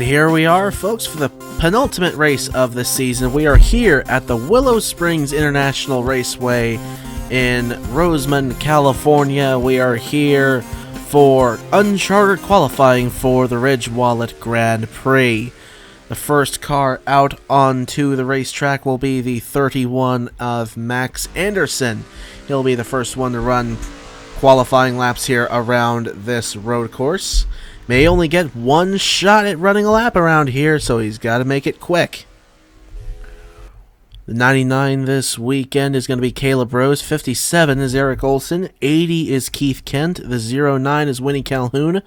And here we are, folks, for the penultimate race of the season. We are here at the Willow Springs International Raceway in Rosamond, California. We are here for uncharted qualifying for the Ridge Wallet Grand Prix. The first car out onto the racetrack will be the 31 of Max Anderson. He'll be the first one to run qualifying laps here around this road course. May only get one shot at running a lap around here, so he's got to make it quick. The 99 this weekend is going to be Caleb Rose. 57 is Eric Olson. 80 is Keith Kent. The 09 is Winnie Calhoun.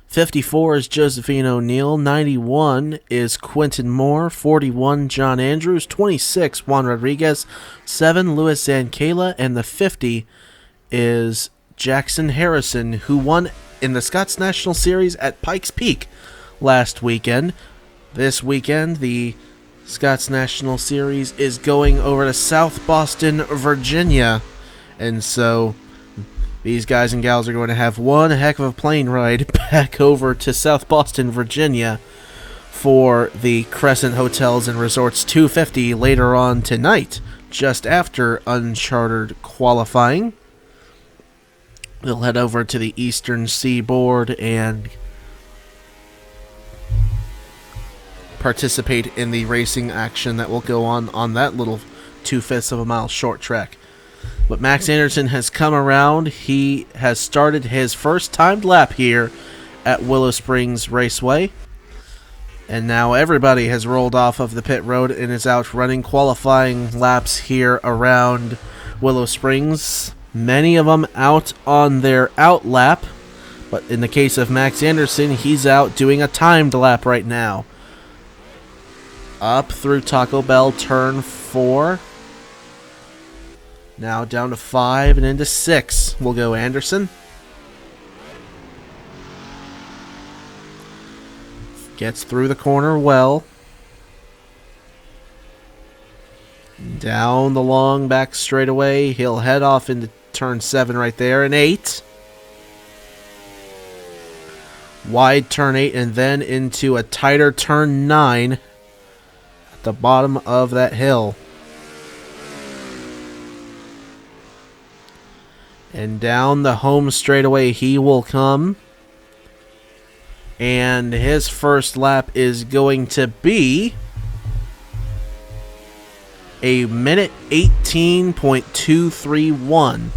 54 is Josephine O'Neill. 91 is Quentin Moore. 41, John Andrews. 26, Juan Rodriguez. 7, Louis Zancala. And the 50 is Jackson Harrison, who won in the Scots National Series at Pikes Peak last weekend. This weekend, the Scots National Series is going over to South Boston, Virginia. And so these guys and gals are going to have one heck of a plane ride back over to South Boston, Virginia for the Crescent Hotels and Resorts 250 later on tonight, just after uncharted qualifying. They'll head over to the Eastern Seaboard and participate in the racing action that will go on that little 2/5 of a mile short track. But Max Anderson has come around. He has started his first timed lap here at Willow Springs Raceway. And now everybody has rolled off of the pit road and is out running qualifying laps here around Willow Springs. Many of them out on their out lap, but in the case of Max Anderson, he's out doing a timed lap right now. Up through Taco Bell, turn 4. Now down to 5 and into 6 will go Anderson. Gets through the corner well. Down the long back straightaway, he'll head off into turn 7 right there, and 8. Wide turn 8, and then into a tighter turn 9 at the bottom of that hill. And down the home straightaway he will come. And his first lap is going to be a minute 18.231.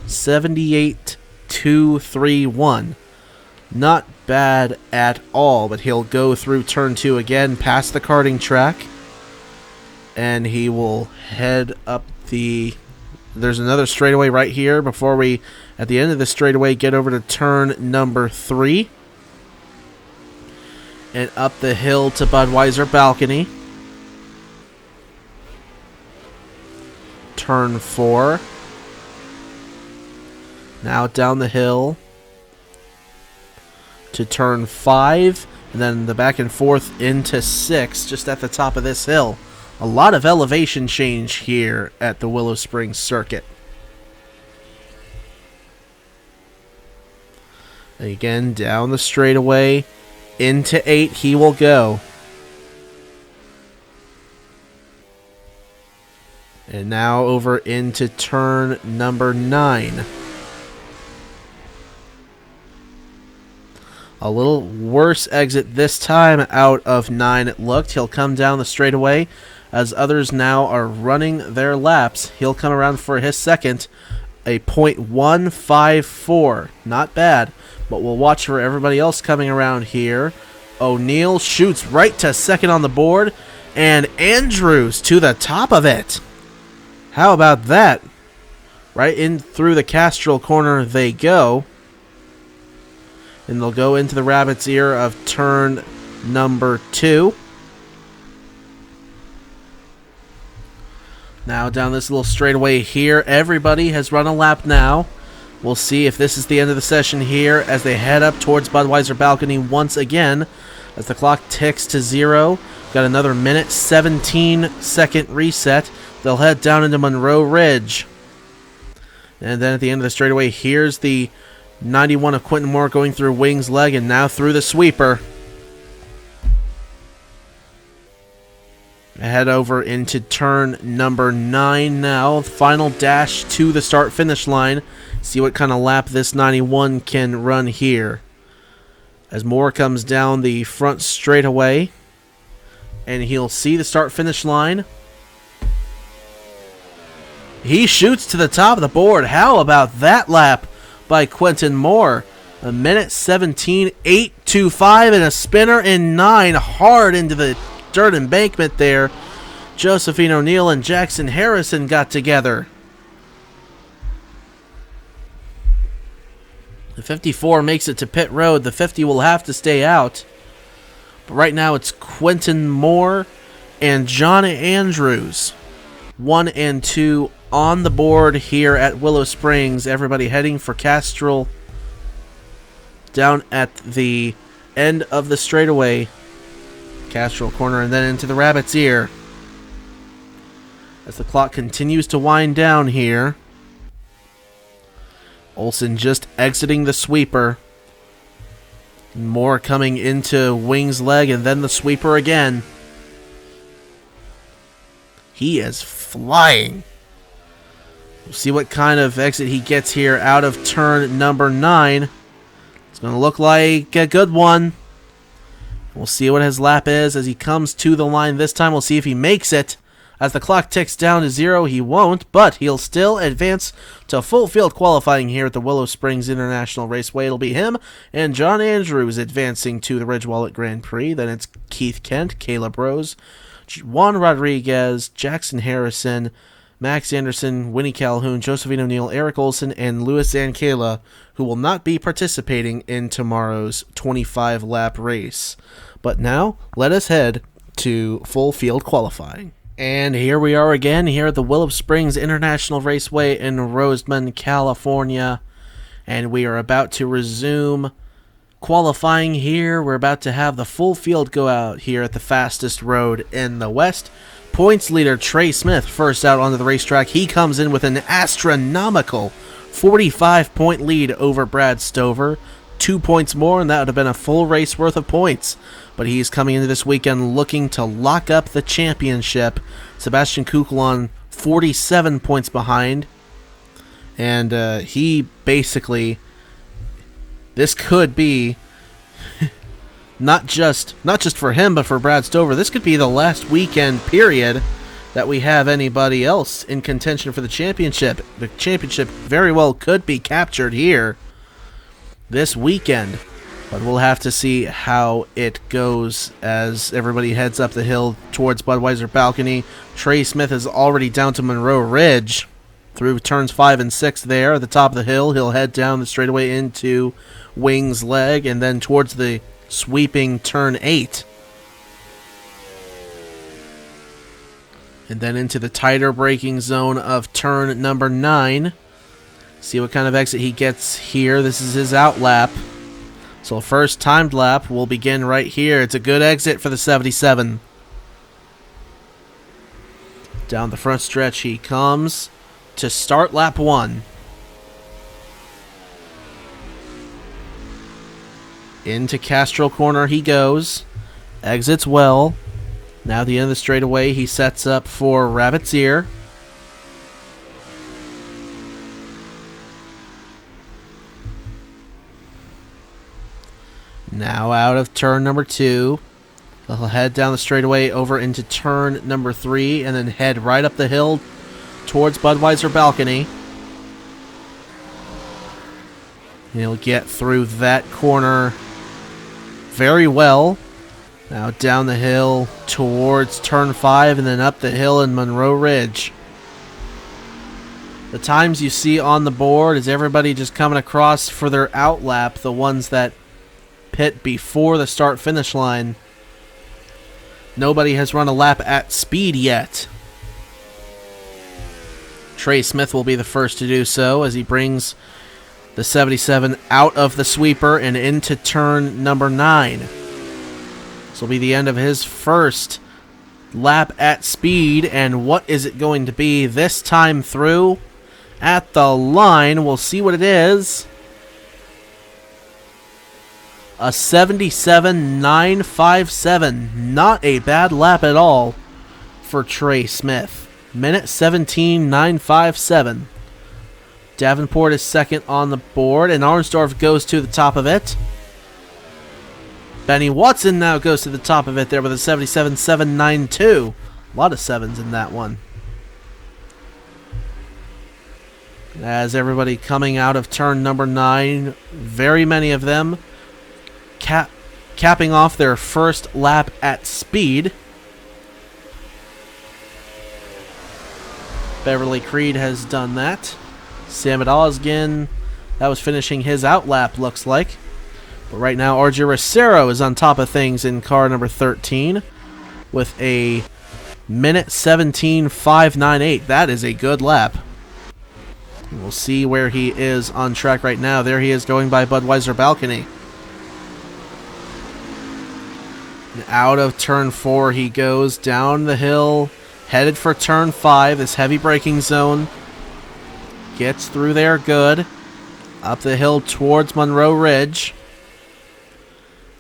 78.231. Not bad at all, but he'll go through turn 2 again, past the karting track, and he will head up the... There's another straightaway right here before we, at the end of the straightaway, get over to turn number 3 and up the hill to Budweiser Balcony. Turn 4. Now down the hill to turn 5, and then the back and forth into 6, just at the top of this hill. A lot of elevation change here at the Willow Springs circuit. And again, down the straightaway into 8 he will go. And now over into turn number 9. A little worse exit this time out of 9 it looked. He'll come down the straightaway as others now are running their laps. He'll come around for his second, a .154. Not bad, but we'll watch for everybody else coming around here. O'Neill shoots right to second on the board, and Andrews to the top of it. How about that? Right in through the Castrol corner they go. And they'll go into the rabbit's ear of turn number 2. Now down this little straightaway here, everybody has run a lap now. We'll see if this is the end of the session here as they head up towards Budweiser Balcony once again. As the clock ticks to 0. Got another minute, 17-second reset. They'll head down into Monroe Ridge. And then at the end of the straightaway, here's the 91 of Quentin Moore going through Wings Leg and now through the sweeper. Head over into turn number 9 now. Final dash to the start-finish line. See what kind of lap this 91 can run here. As Moore comes down the front straightaway, and he'll see the start-finish line. He shoots to the top of the board. How about that lap by Quentin Moore? A minute 17, 8.25, and a spinner in 9, hard into the dirt embankment there. Josephine O'Neill and Jackson Harrison got together. The 54 makes it to pit road. The 50 will have to stay out. But right now it's Quentin Moore and John Andrews. 1 and 2 on the board here at Willow Springs. Everybody heading for Castrol down at the end of the straightaway. Castrol corner and then into the Rabbit's Ear. As the clock continues to wind down here. Olsen just exiting the sweeper. Moore coming into Wing's leg and then the sweeper again. He is flying. We'll see what kind of exit he gets here out of turn number 9. It's going to look like a good one. We'll see what his lap is as he comes to the line this time. We'll see if he makes it. As the clock ticks down to 0, he won't, but he'll still advance to full field qualifying here at the Willow Springs International Raceway. It'll be him and John Andrews advancing to the Ridgewallet Grand Prix. Then it's Keith Kent, Caleb Rose, Juan Rodriguez, Jackson Harrison, Max Anderson, Winnie Calhoun, Josephine O'Neill, Eric Olsen, and Louis Zankala, who will not be participating in tomorrow's 25-lap race. But now, let us head to full field qualifying. And here we are again, here at the Willow Springs International Raceway in Roseman, California. And we are about to resume qualifying here. We're about to have the full field go out here at the fastest road in the West. Points leader Trey Smith first out onto the racetrack. He comes in with an astronomical 45-point lead over Brad Stover. 2 points more, and that would have been a full race worth of points. But he's coming into this weekend looking to lock up the championship. Sebastian Kukulon 47 points behind. And he basically, this could be not just for him, but for Brad Stover. This could be the last weekend period that we have anybody else in contention for the championship. The championship very well could be captured here this weekend, but we'll have to see how it goes as everybody heads up the hill towards Budweiser Balcony. Trey Smith is already down to Monroe Ridge through turns 5 and 6 there at the top of the hill. He'll head down the straightaway into Wing's Leg and then towards the sweeping turn 8. And then into the tighter braking zone of turn number 9. See what kind of exit he gets here. This is his out lap. So first timed lap will begin right here. It's a good exit for the 77. Down the front stretch he comes to start lap 1. Into Castrol corner he goes. Exits well. Now the end of the straightaway he sets up for Rabbit's Ear. Now out of turn number 2. He'll head down the straightaway over into turn number 3 and then head right up the hill towards Budweiser Balcony. He'll get through that corner very well. Now down the hill towards turn 5 and then up the hill in Monroe Ridge. The times you see on the board is everybody just coming across for their out lap, the ones that pit before the start-finish line. Nobody has run a lap at speed yet. Trey Smith will be the first to do so as he brings the 77 out of the sweeper and into turn number 9. This will be the end of his first lap at speed, and what is it going to be this time through? At the line, we'll see what it is. A 77.957. Not a bad lap at all. for Trey Smith. Minute 17.957. Davenport is second on the board, and Arnsdorf goes to the top of it. Benny Watson now goes to the top of it there with a 77.792. A lot of sevens in that one. As everybody coming out of turn number 9, very many of them capping off their first lap at speed. Beverly Creed has done that. Sam Osgin, that was finishing his out lap, looks like. But right now, RJ Racero is on top of things in car number 13 with a minute 17.598. That is a good lap. We'll see where he is on track right now. There he is going by Budweiser Balcony. And out of turn 4 he goes down the hill, headed for turn 5, this heavy braking zone. Gets through there good. Up the hill towards Monroe Ridge.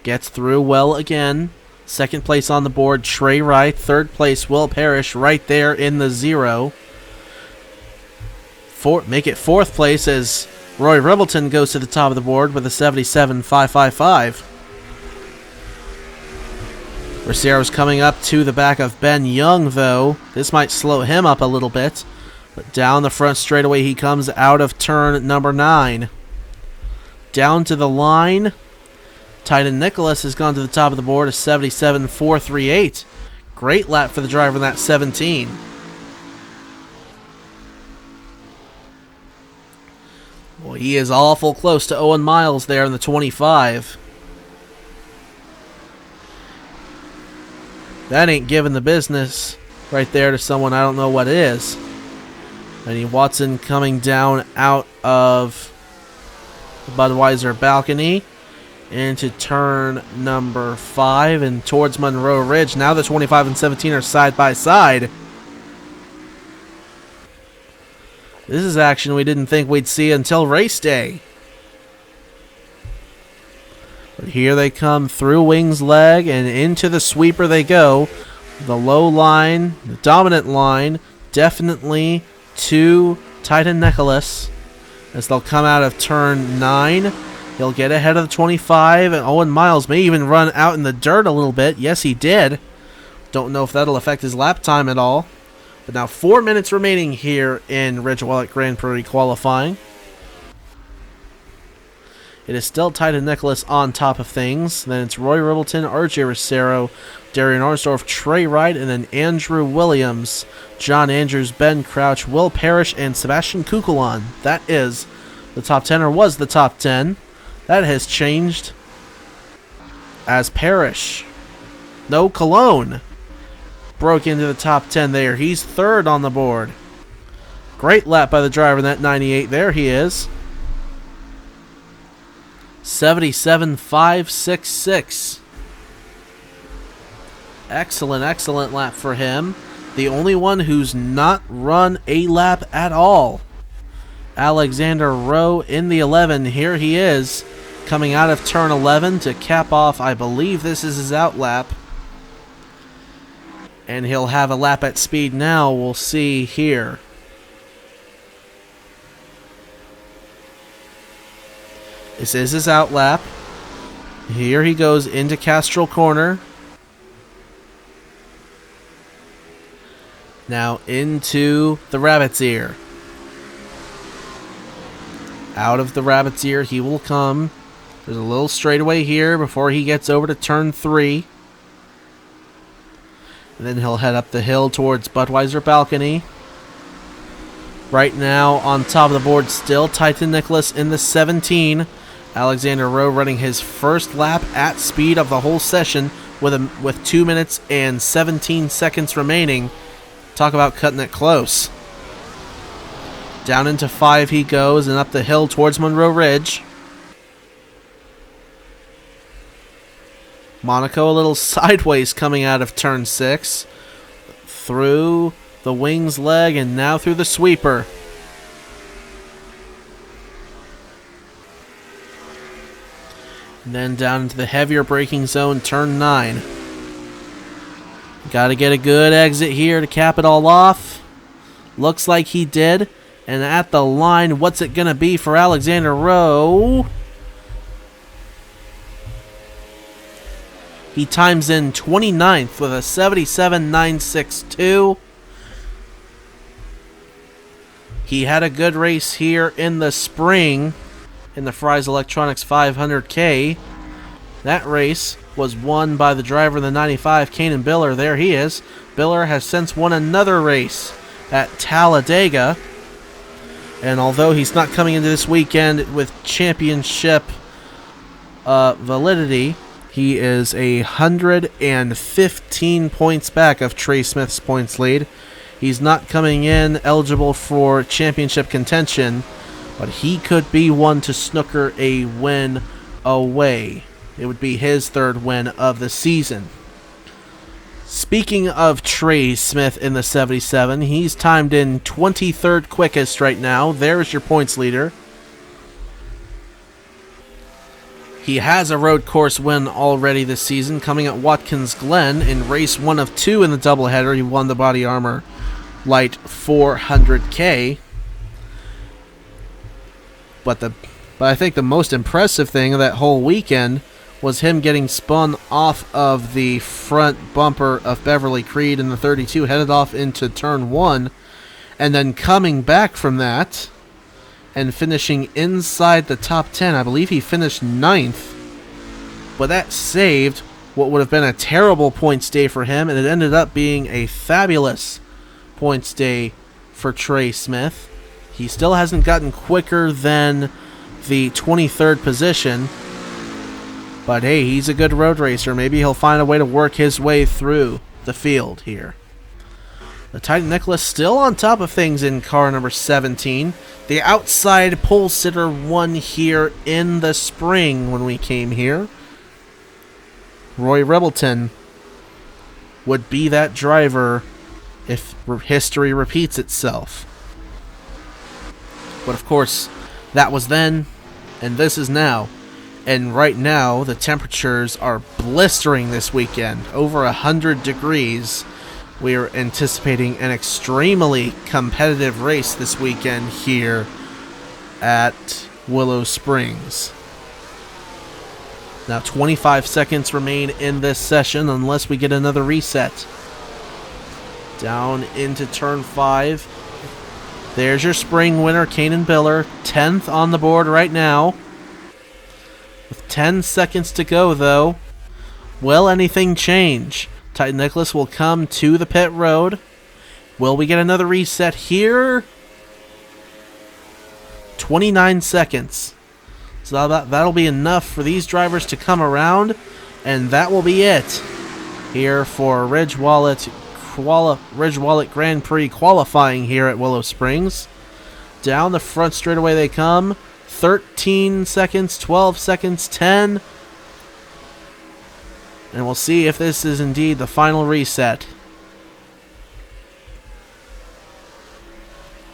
Gets through well again. Second place on the board, Trey Wright. Third place, Will Parrish, right there in the 0. Make it fourth place as Roy Ribbleton goes to the top of the board with a 77.555. Rocero's coming up to the back of Ben Young, though. This might slow him up a little bit. But down the front straightaway he comes out of turn number 9. Down to the line. Titan Nicholas has gone to the top of the board, a 77.438. Great lap for the driver in that 17. Well, he is awful close to Owen Miles there in the 25. That ain't giving the business right there to someone I don't know what is. Benny Watson coming down out of the Budweiser Balcony into turn number 5 and towards Monroe Ridge. Now the 25 and 17 are side by side. This is action we didn't think we'd see until race day. But here they come through Wings Leg and into the sweeper they go. The low line, the dominant line, definitely to Titan Nicholas as they'll come out of turn 9. He'll get ahead of the 25, and Owen Miles may even run out in the dirt a little bit. Yes, he did. Don't know if that'll affect his lap time at all. But now 4 minutes remaining here in Ridge Wallet Grand Prix qualifying. It is still Titan Nicholas on top of things. Then it's Roy Ribbleton, RJ Racero, Darian Arnsdorf, Trey Wright, and then Andrew Williams, John Andrews, Ben Crouch, Will Parrish, and Sebastian Kukulon. That is the top 10, or was the top 10. That has changed as Parrish. No, Cologne broke into the top 10 there. He's third on the board. Great lap by the driver in that 98. There he is. 77.566. Excellent, excellent lap for him. The only one who's not run a lap at all. Alexander Rowe in the 11. Here he is, coming out of turn 11 to cap off, I believe this is his out lap. And he'll have a lap at speed now. We'll see here. This is his out lap. Here he goes into Castrol Corner. Now into the Rabbit's Ear. Out of the Rabbit's Ear he will come. There's a little straightaway here before he gets over to turn 3. And then he'll head up the hill towards Budweiser Balcony. Right now on top of the board still Titan Nicholas in the 17. Alexander Rowe running his first lap at speed of the whole session with 2 minutes and 17 seconds remaining. Talk about cutting it close. Down into 5 he goes and up the hill towards Monroe Ridge. Monaco a little sideways coming out of turn 6. Through the Wings Leg and now through the sweeper. And then down into the heavier braking zone, turn 9. Got to get a good exit here to cap it all off. Looks like he did. And at the line, what's it going to be for Alexander Rowe? He times in 29th with a 77.962. He had a good race here in the spring in the Fry's Electronics 500K. That race was won by the driver in the 95, Kanan Biller. There he is. Biller has since won another race at Talladega. And although he's not coming into this weekend with championship validity, he is 115 points back of Trey Smith's points lead. He's not coming in eligible for championship contention, but he could be one to snooker a win away. It would be his third win of the season. Speaking of Trey Smith in the 77, he's timed in 23rd quickest right now. There's your points leader. He has a road course win already this season, coming at Watkins Glen in race 1 of 2 in the doubleheader. He won the Body Armor Light 400K. But I think the most impressive thing of that whole weekend was him getting spun off of the front bumper of Beverly Creed in the 32, headed off into turn 1, and then coming back from that and finishing inside the top 10. I believe he finished 9th, but that saved what would have been a terrible points day for him, and it ended up being a fabulous points day for Trey Smith. He still hasn't gotten quicker than the 23rd position, but hey, he's a good road racer. Maybe he'll find a way to work his way through the field here. The Titan Nicholas still on top of things in car number 17. The outside pole sitter won here in the spring when we came here. Roy Rebelton would be that driver if history repeats itself. But of course, that was then, and this is now. And right now, the temperatures are blistering this weekend, over 100 degrees. We are anticipating an extremely competitive race this weekend here at Willow Springs. Now 25 seconds remain in this session unless we get another reset. Down into turn 5. There's your spring winner, Kanan Biller, 10th on the board right now. With 10 seconds to go, though, will anything change? Titan Nicholas will come to the pit road. Will we get another reset here? 29 seconds. So that'll be enough for these drivers to come around, and that will be it here for Ridge Wallet Grand Prix qualifying here at Willow Springs. Down the front straightaway they come. 13 seconds, 12 seconds, 10. And we'll see if this is indeed the final reset.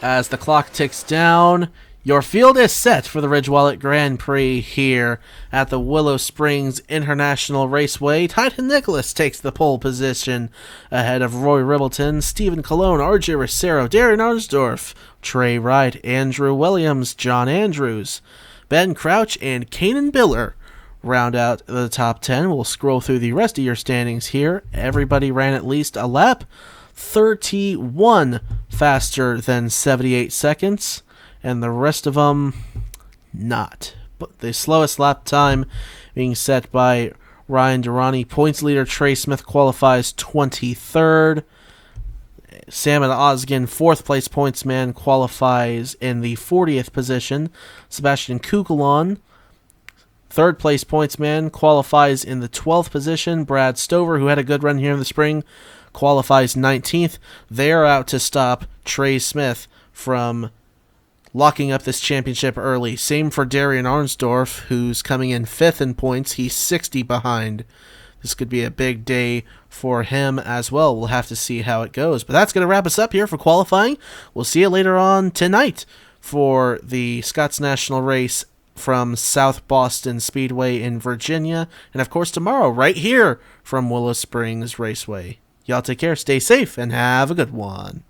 As the clock ticks down, your field is set for the Ridge Wallet Grand Prix here at the Willow Springs International Raceway. Titan Nicholas takes the pole position ahead of Roy Rebelton, Stephen Colon, RJ Rosero, Darren Arsdorf, Trey Wright, Andrew Williams, John Andrews, Ben Crouch, and Kanan Biller round out the top 10. We'll scroll through the rest of your standings here. Everybody ran at least a lap, 31 faster than 78 seconds. And the rest of them, not. But the slowest lap time being set by Ryan Durrani. Points leader Trey Smith qualifies 23rd. Salmon Osgen, 4th place points man, qualifies in the 40th position. Sebastian Kukulon, 3rd place points man, qualifies in the 12th position. Brad Stover, who had a good run here in the spring, qualifies 19th. They're out to stop Trey Smith from locking up this championship early. Same for Darian Arnsdorf, who's coming in 5th in points. He's 60 behind. This could be a big day for him as well. We'll have to see how it goes. But that's going to wrap us up here for qualifying. We'll see you later on tonight for the Scots National Race from South Boston Speedway in Virginia. And, of course, tomorrow right here from Willow Springs Raceway. Y'all take care, stay safe, and have a good one.